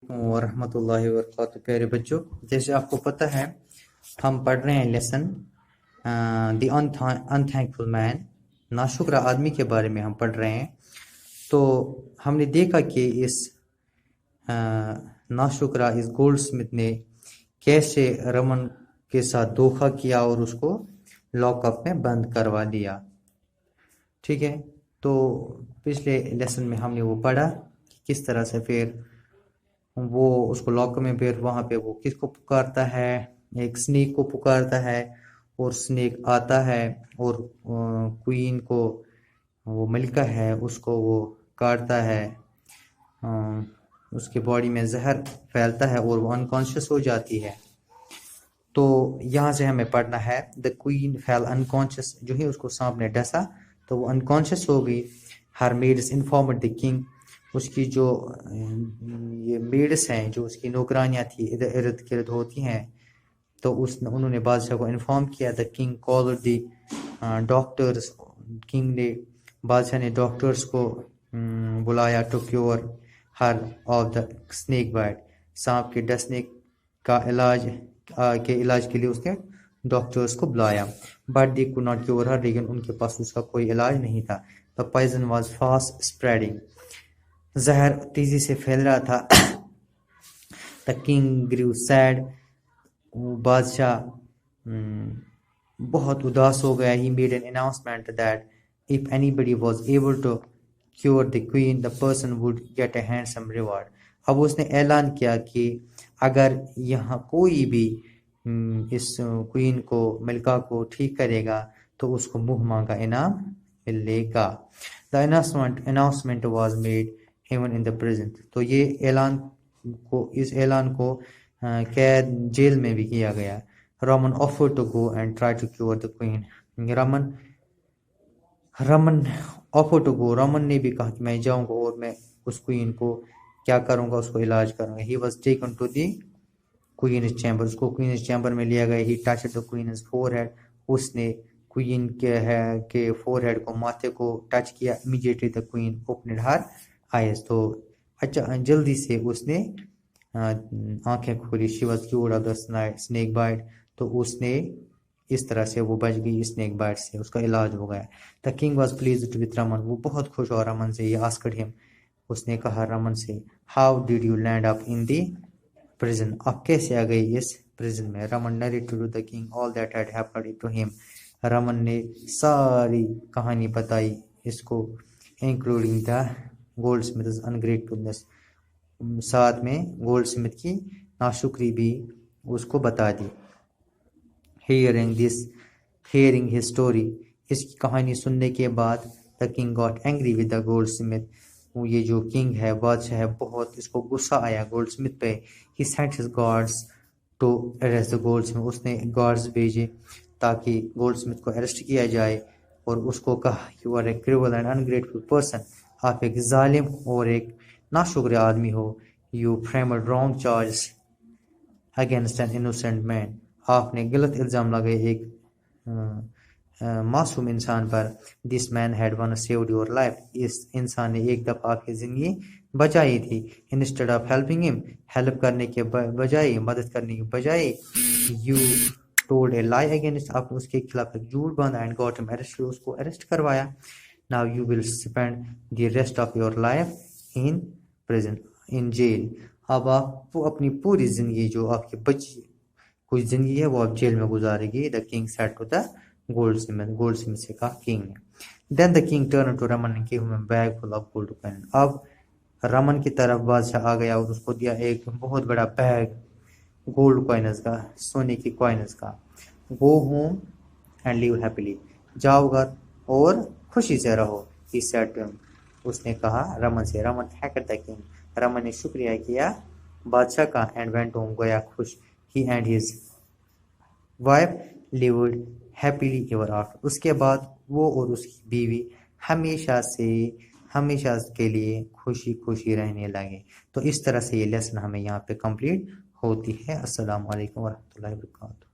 ورحمۃ اللہ وبرکاتہ۔ پیارے بچوں، جیسے آپ کو پتہ ہے ہم پڑھ رہے ہیں لیسن دی انتھینکفل مین، ناشکرہ آدمی کے بارے میں ہم پڑھ رہے ہیں۔ تو ہم نے دیکھا کہ اس ناشکرہ اس گولڈ سمتھ نے کیسے رمن کے ساتھ دھوکہ کیا اور اس کو لاک اپ میں بند کروا دیا۔ ٹھیک ہے، تو پچھلے لیسن میں ہم نے وہ پڑھا کہ کس طرح سے پھر وہ اس کو لاک میں پھر وہاں پہ وہ کس کو پکارتا ہے، ایک سنیک کو پکارتا ہے، اور سنیک آتا ہے اور کوئین کو وہ ملکہ ہے اس کو وہ کاٹتا ہے، اس کے باڈی میں زہر پھیلتا ہے اور وہ انکانشیس ہو جاتی ہے۔ تو یہاں سے ہمیں پڑھنا ہے دا کوئین فیل انکانشیس، جو ہی اس کو سانپ نے ڈسا تو وہ انکانشیس ہو گئی۔ ہر میڈس انفارمڈ دی کنگ، اس کی جو یہ میڈس ہیں جو اس کی نوکرانیاں تھی ارد گرد ہوتی ہیں، تو انہوں نے بادشاہ کو انفارم کیا۔ The king called the doctors, king نے بادشاہ نے ڈاکٹرز کو بلایا to cure her of the snake bite, سانپ کے ڈسنے کا علاج کے لیے اس نے ڈاکٹرز کو بلایا۔ But the could not cure her، لیکن ان کے پاس اس کا کوئی علاج نہیں تھا۔ The poison was fast spreading، زہر تیزی سے پھیل رہا تھا۔ The king grew sad، بادشاہ بہت اداس ہو گیا۔ He made an announcement that if anybody was able to cure the queen, the person would get a handsome reward۔ اب اس نے اعلان کیا کہ اگر یہاں کوئی بھی اس کوئین کو ملکہ کو ٹھیک کرے گا تو اس کو منہ مانگا انعام ملے گا۔ The announcement was made even in the prison، تو یہ اس اعلان کو قید جیل میں بھی کیا گیا۔ Roman offered to go and try to cure the queen، Roman نے بھی کہا کہ میں جاؤں گا اور میں اس کوئین کو کیا کروں گا، اس کو علاج کروں گا۔ He was taken to the queen's chamber، اس کو queen's chamber میں لیا گیا۔ He touched the queen's forehead، اس نے کوئین کے فور ہیڈ کو، ماتھے کو ٹچ کیا۔ Immediately the queen opened her eyes، تو جلدی سے اس نے آنکھیں کھولی۔ She was cured of the snake bite، تو اس نے اس طرح سے وہ بچ گئی اسنیک بائٹ سے، اس کا علاج ہو گیا۔ The king was pleased with Raman، وہ بہت خوش ہوا رمن سے۔ He asked him، اس نے کہا رمن سے how did you land up in the prison، آپ کیسے آ گئی اس پریزن میں۔ Raman narrated to the king all that had happened to him، Raman نے ساری کہانی بتائی اس کو، including the goldsmith's ungratefulness، ساتھ میں گولڈ سمتھ کی ناشکری بھی اس کو بتا دی۔ Hearing his story، اس کی کہانی سننے کے بعد the king got angry with the goldsmith، یہ جو کنگ ہے بادشاہ ہے بہت اس کو غصہ آیا گولڈ سمتھ پہ۔ He sent his guards to arrest the goldsmith، اس نے گارڈز بھیجے تاکہ گولڈ سمتھ کو اریسٹ کیا جائے، اور اس کو کہا you are a cruel and ungrateful person، آپ ایک ظالم اور ایک ناشکر آدمی ہو۔ You framed wrong charges against an innocent man، آپ نے غلط الزام لگائے ایک معصوم انسان پر۔ This man had once saved your life، اس انسان نے ایک دفعہ آپ کی زندگی بچائی تھی۔ Instead of helping him، help کرنے کے بجائے، مدد کرنے کے بجائے، you told a lie against، آپ نے اس کے خلاف ایک جھوٹ باندھا، and got him arrested، اس کو اریسٹ کروایا۔ Now you will spend the rest of your life in prison، in jail، اب آپ اپنی پوری زندگی جو آپ کی بچی کچھ زندگی ہے وہ آپ جیل میں گزارے گی۔ The king said to the goldsmith سے کہا کنگ نے۔ Then the king turned to Raman and gave him a bag full of gold coins، اب رمن کی طرف بادشاہ آ گیا اور اس کو دیا ایک بہت بڑا بیگ گولڈ کوائنز کا، سونے کی کوائنز کا۔ Go home and live happily، جاؤ گھر اور خوشی سے رہو۔ He said to him، اس نے کہا رمن سے۔ Raman thanked the king، Raman نے شکریہ کیا بادشاہ کا، and went home، گیا خوش۔ He and his wife lived happily ever after، اس کے بعد وہ اور اس کی بیوی ہمیشہ کے لیے خوشی رہنے لگے۔ تو اس طرح سے یہ لیسن ہمیں یہاں پہ کمپلیٹ ہوتی ہے۔ السلام علیکم ورحمۃ اللہ وبرکاتہ۔